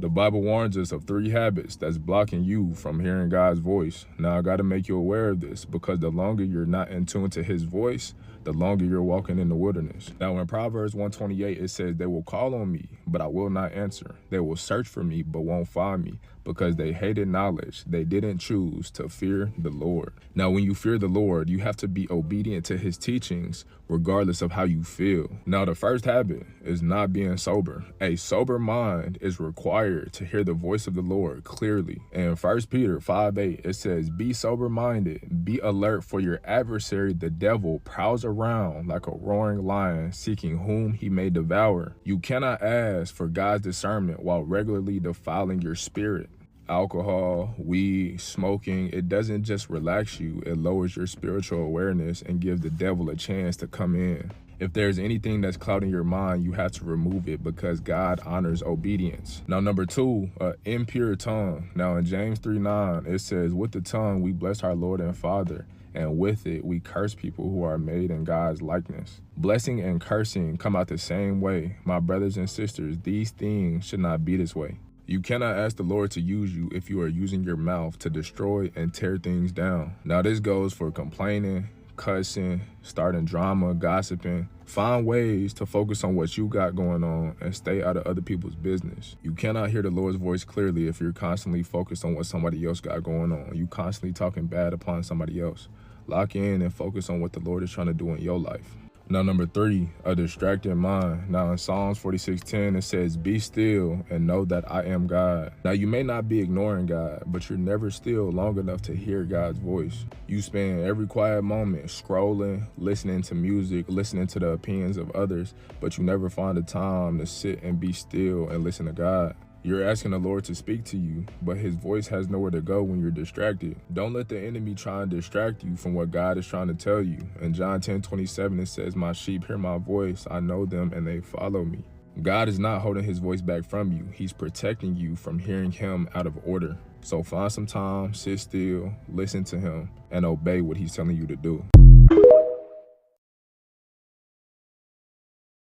The Bible warns us of 3 habits that's blocking you from hearing God's voice. Now, I got to make you aware of this because the longer you're not in tune to his voice, the longer you're walking in the wilderness. Now, in Proverbs 128, it says, they will call on me, but I will not answer. They will search for me, but won't find me, because they hated knowledge. They didn't choose to fear the Lord. Now, when you fear the Lord, you have to be obedient to his teachings, regardless of how you feel. Now, the first habit is not being sober. A sober mind is required to hear the voice of the Lord clearly. In 1 Peter 5:8, it says, be sober-minded, be alert, for your adversary, the devil, prowls around like a roaring lion, seeking whom he may devour. You cannot ask for God's discernment while regularly defiling your spirit. Alcohol, weed, smoking, it doesn't just relax you, it lowers your spiritual awareness and gives the devil a chance to come in. If there's anything that's clouding your mind, you have to remove it because God honors obedience. Now, number 2, impure tongue. Now, in James 3:9, it says, with the tongue we bless our Lord and Father, and with it we curse people who are made in God's likeness. Blessing and cursing come out the same way. My brothers and sisters, these things should not be this way. You cannot ask the Lord to use you if you are using your mouth to destroy and tear things down. Now, this goes for complaining, cussing, starting drama, gossiping. Find ways to focus on what you got going on and stay out of other people's business. You cannot hear the Lord's voice clearly if you're constantly focused on what somebody else got going on. You constantly talking bad upon somebody else. Lock in and focus on what the Lord is trying to do in your life. Now, number 3, a distracted mind. Now, in Psalms 46:10, it says, be still and know that I am God. Now, you may not be ignoring God, but you're never still long enough to hear God's voice. You spend every quiet moment scrolling, listening to music, listening to the opinions of others, but you never find the time to sit and be still and listen to God. You're asking the Lord to speak to you, but his voice has nowhere to go when you're distracted. Don't let the enemy try and distract you from what God is trying to tell you. In John 10:27, it says, my sheep hear my voice, I know them, and they follow me. God is not holding his voice back from you. He's protecting you from hearing him out of order. So find some time, sit still, listen to him, and obey what he's telling you to do.